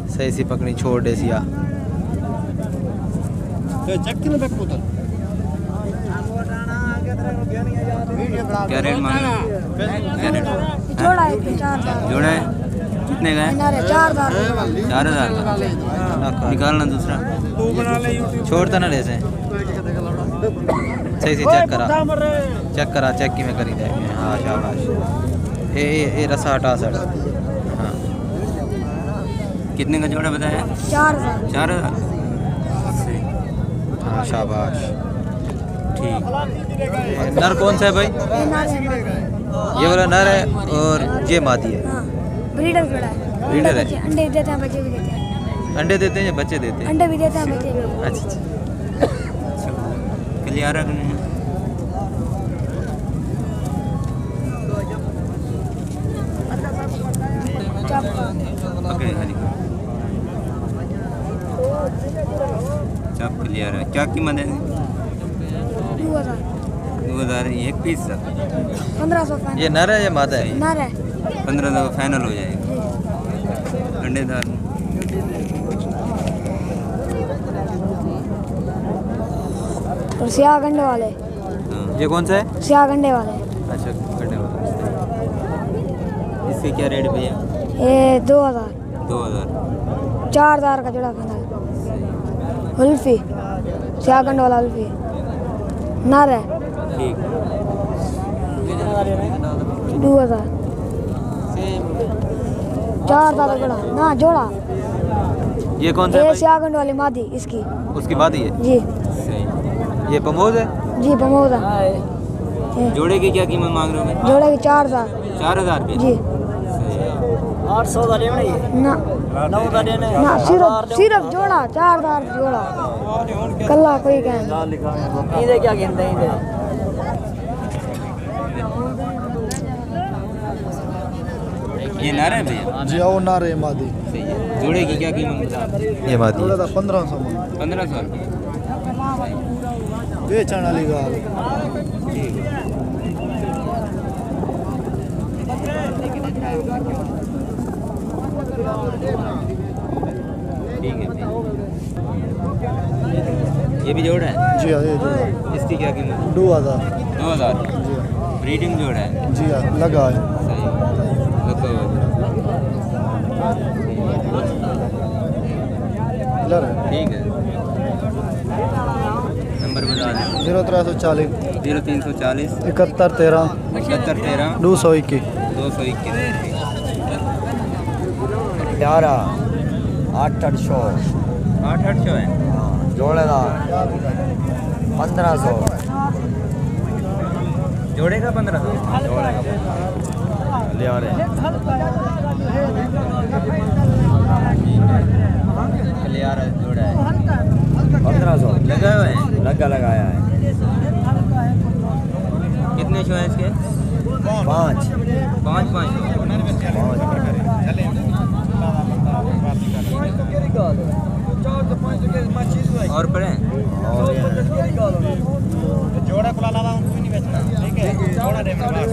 सही सी पकड़ी छोड़ दे सिया क्या रेट मांगा? क्या रेट? जोड़ा है 4,000 जोड़ा है कितने का है? 4,000 4,000 का। निकालना दूसरा छोड़ता ना जैसे सही से चेक करा चेक की मैं करी दे। हाँ शाबाश ये रसा हटा सर। हाँ कितने का जोड़ा बताया? 4,000 4,000। हाँ शाबाश। ठीक। नर कौन सा है भाई? ये वाला नर है और ये मादी है। ब्रीडर खड़ा है। ब्रीडर है। अंडे देते हैं बच्चे भी देते हैं। अंडे देते हैं या बच्चे देते हैं? अंडे भी देते हैं बच्चे भी। अच्छा अच्छा। कलियारा का नहीं है? पकड़े खाली सब कलियारा। क्या कीमत है? 2,000 2,000 एक पीस सर। 1,500 ये नर है या मादा है? नर है। 15,000 फाइनल हो जाएगा। अंडेदार और सियाह गंडे वाले। ये कौन सा है? सियाह गंडे वाले। अच्छा गड्ढे वाला। इसके क्या रेट भैया? ये 2,000 2,000। 4,000 का जोड़ा खाना। हुल्फी सियाह गंडे वाला हुल्फी नर है। ठीक। 2,000 4,000 का जोड़ा ना जोड़ा। ये कौन सा है ये भाई? सियाह गंडे वाली मादी इसकी उसकी मादी है। जी सही। ये पमोज है। जी बमोदा। जोड़े की क्या कीमत मांग रहे हो? जोड़े की 4,000 4,000 रुपये। जी। 800 का देना ये ना 9 का देना ना सिर्फ जोड़ा 4,000 जोड़ा कल्ला कोई कह इधर क्या गिनते हैं इधर ये नर है भैया? जी आओ ना रे मादी सही है। जोड़े की क्या कीमत बता? ये मादी है। 1500 में 1,500 रुपये। बेचण वाली गाल ठीक है। ठीक है भैया। ये भी जोड़ा है? जी हाँ ये जो इसकी क्या कीमत? 2,000 2,000। जी हाँ ब्रीडिंग जोड़ा है? जी हाँ लगा है सही। देखो लर ठीक है। नंबर बता दें। 0340 0340 71 13 71 13 221 221। 11 800 800 है। जोड़े का 1500 जोड़े का 1500। ले आ रहे यार जोड़ा है 1500 लगा हुआ है। लगाया है। कितने शो है इसके? 5 5 और पड़े जोड़ा खुला लावा उनको नहीं बेचना ठीक है जोड़ा दे मेरे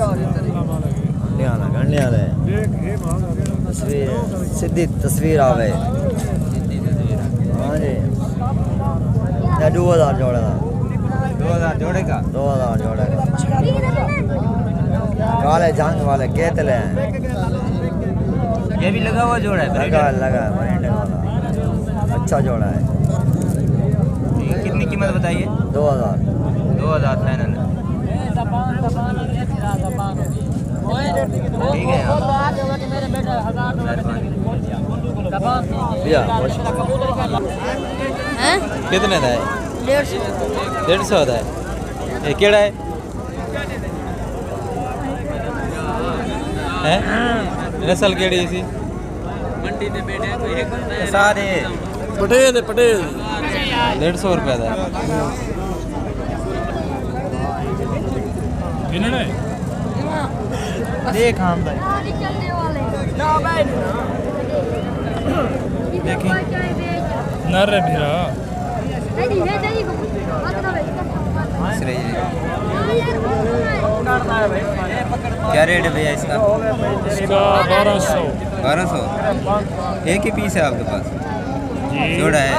गणने वाले तस्वीर सीधी तस्वीर आवे। हाँ जी 2,000 जोड़े का 2,000 जोड़े का 2,000 जोड़े का काले जंग वाले केतले हैं। ये भी लगा हुआ जोड़ा है। लगा है मरीने वाला अच्छा जोड़ा है। कितनी कीमत बताइए? 2,000 फाइनल है। ठीक है भैया कितने का है? 150 का है। ये केड़ा है? हैं? नस्ल केड़ी सी? मंडी में बैठे सारे पटेल 150 रुपये का देख हम भाई देखिए नर है भीरा इसलिए क्या रेट है भैया इसका? इसका 1200। 1200। एक ही पीस है आपके पास? जी जोड़ा है?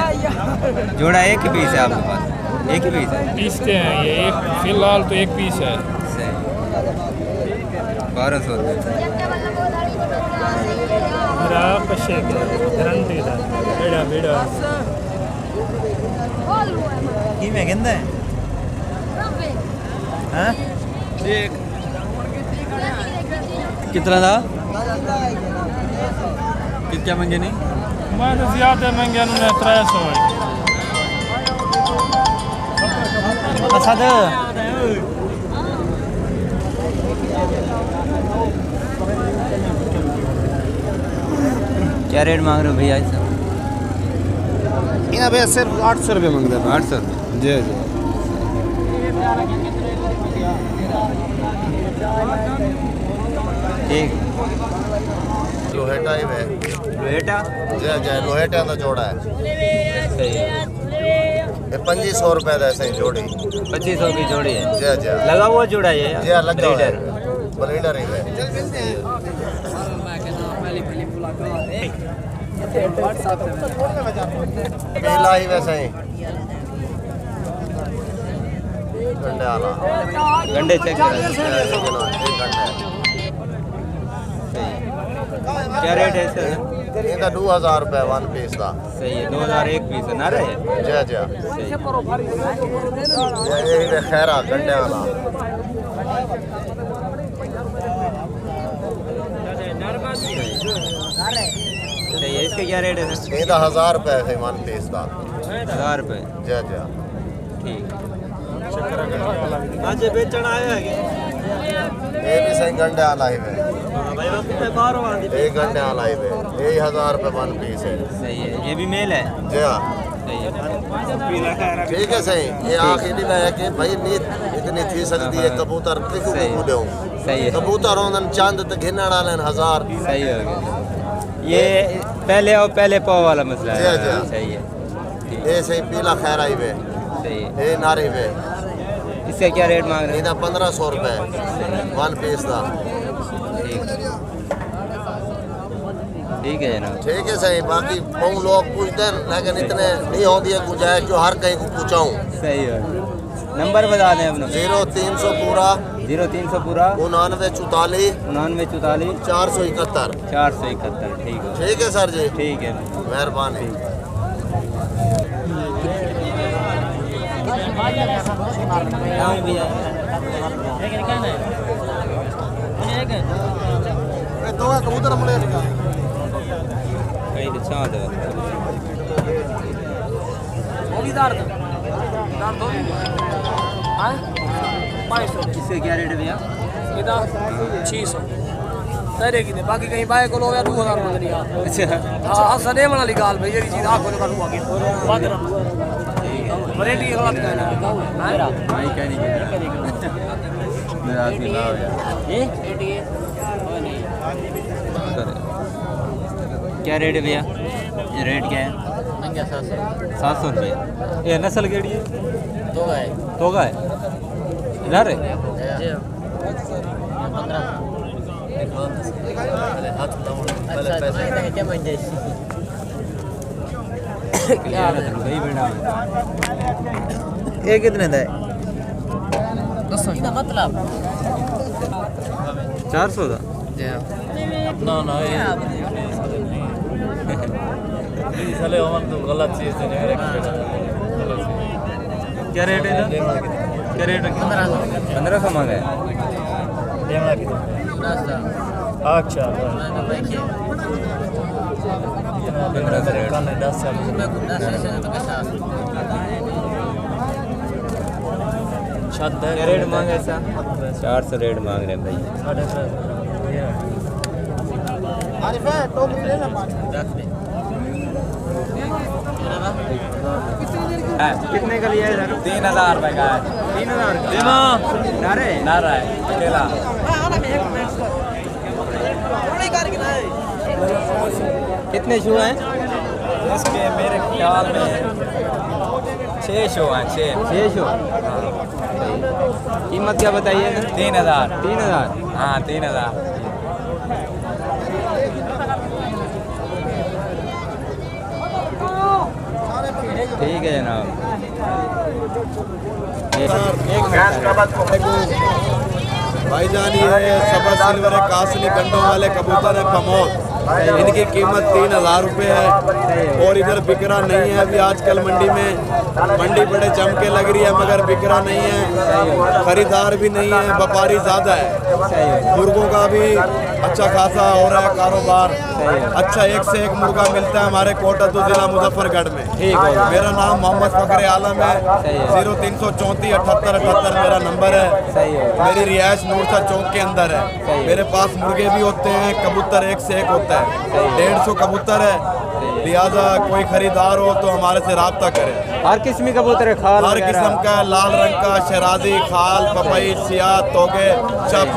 जोड़ा एक ही पीस है आपके पास? एक ही पीस है? पीस के हैं ये, एक फिलहाल तो एक पीस है। सही। 1200 रुपये। मेरा कशे गारंटी था बेड़ा बेड़ा की में गेंदा है हाँ कितना था? क्या मंगे नहीं? मैं तो ज़्यादा महंगे उन्होंने 300 है। असद क्या रेट मांग रहे हो भैया इसका? इना भैया सिर्फ 800 रुपये मांग रहे 800 रुपये। जी जी ठीक। लोहेटा ही है बेटा जय जय लोहेटा का जोड़ा है सही है। ये 2500 रुपए का ऐसे ही जोड़ी 2500 की जोड़ी है। जय जय लगा हुआ जोड़ा है जय लग जाओ ब्रीडर ही है पीला ही वैसे ही गंडे वाला गंडे चेक करा। एक घंटे क्या रेट है इसका? इनका 2000 रुपए वन पीस का सही है। 2001 पीस है ना रे? जय जय सही। यही वे खैरा गंडे वाला सही है। इसके क्या रेट है? इनका 1000 रुपए है वन पीस का 1000 रुपये। जय जय ठीक। आज बेचन आया है ये भी सही गंडे वाला ही है भाई वो कितने बार वांदी एक घंटे वाला ही है यही 1000 रुपए वन पीस है सही है। ये भी मेल है? जी हाँ सही है। ठीक है सही ये आखिरी में है कि भाई नींद इतनी थी सकती है कबूतर किसी सही को है। दूं सही है। कबूतर होंदन चंद तो घिनण वाले 1000 सही हो गया। ये पहले और पहले पाव वाला मसला है। जी, जी। सही है। ये सही पीला खैरा ही वे सही है। ये नारी वे इसका क्या रेट मांग रहे हैं? इधर 1500 रुपए वन पीस का ठीक। ठीक है जनाब। ठीक है सही बाकी बहुत लोग पूछते हैं लेकिन इतने नहीं होती है गुंजाइश जो हर कहीं को पूछाऊँ सही है। नंबर बता दें अपना। 0300 पूरा 0300 पूरा 9944 9944 471 471। ठीक है। ठीक है सर जी ठीक है। मेहरबानी दो कबूतर हमने कहीं तो छाँव दो। इसका क्या रेट है भैया? 600 तेरे की बाकी कहीं बाय को लो या 2000 रुपए दिया अच्छा। हां सने वाली गाल भाई जेडी चीज आखो लगा लूंगा के बात ना वैरायटी गलत कहना मेरा भाई क्या नहीं कहना मेरा आदमी ना हो यार। क्या रेट है भैया? ये रेट क्या है? 700 रुपये। ये नस्ल केड़ी है? तोगा है इधर है? ये कितने का है मतलब 400 का? ना ना ये साले हम तो गलत चीज है क्या रेट है इधर? क्या रेट है? 1500 मांगा है। अच्छा 1500 रेट। 10 साल क्या रेट मांगा है ऐसा? 400 रेट मांग रहे हैं भाई। कितने का लिया है सर? 3000 रुपये का है। 3000 नारे नारा है अकेला। कितने शू हैं इसके? मेरे ख्याल में 600 है 600। कीमत क्या बताइए? 3000। 3000। हाँ 3000। ठीक है जनाब। भाईजान ये सबा सिल्वर कासली गंडों वाले कबूतर है कमोद, इनकी कीमत 3000 रुपये है और इधर बिकरा नहीं है अभी आजकल मंडी में। मंडी बड़े जम के लग रही है मगर बिकरा नहीं है, खरीदार भी नहीं है, व्यापारी ज़्यादा है। मुर्गों का भी अच्छा खासा हो रहा है कारोबार, अच्छा एक से एक मुर्गा मिलता है हमारे कोटा तो जिला मुजफ्फरगढ़ में। मेरा नाम मोहम्मद फखर आलम है। 0334 78 78 मेरा नंबर है। मेरी रिहायश नूरसा चौक के अंदर है। मेरे पास मुर्गे भी होते हैं, कबूतर एक से एक होता है। 150 कबूतर है, लिहाजा कोई खरीदार हो तो हमारे से रब्ता करे। हर किस्म की कबूतर है, खाल हर किस्म का, लाल रंग का, शराजी, खाल, पपई, सियाह, तोगे, चप,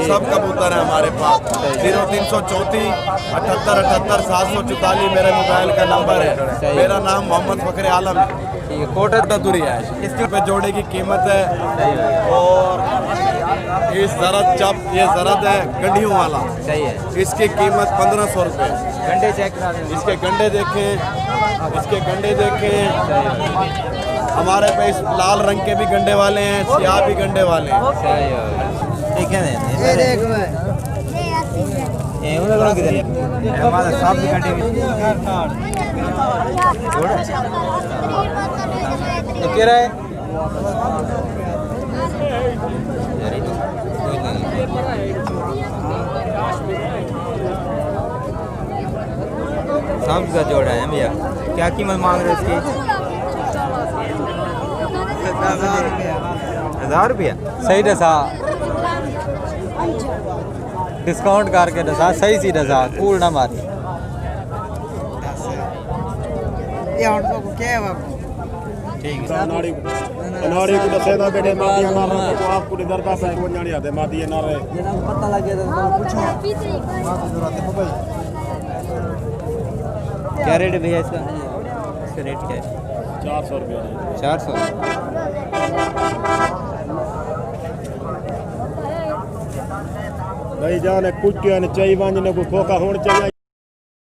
सब कबूतर है हमारे पास। 0334 78 78 744 मेरे मोबाइल का नंबर है। मेरा नाम मोहम्मद फखर आलम है। कोटा दुरी है। इसके पे जोड़े की कीमत है और ये जरद चप, ये जरद है गंडियों वाला, सही है। इसकी कीमत 1500 रुपये। गंडे चेक करा दें। इसके गंडे देखें, इसके गंडे देखें। हमारे पे इस लाल रंग के भी गंडे वाले हैं, सियाह भी गंडे वाले हैं। सही है। ठीक है ये देख मैं ये उन लोगों की देन हमारा साफ भी काटे भी ये क्या है? साफ का जोड़ा है भैया, क्या कीमत मांग रहे हो इसकी? 1000 रुपया। सही दसा डिस्काउंट करके दसा, सही सी दसा, कूल ना मारी। ये और को क्या है बाबू? ठीक है। अनाड़ी को दसेदा बेटे मादी ना रहे तो आपको डरता पे को जानी आते मादी ना रहे। जना को पता लग गया तो पूछो। क्या रेट है भैया इसका? इसका रेट क्या है? 400 रुपये। 400। भाई जाने कुटिया ने चाहिए वांजने को फोका होना चाहिए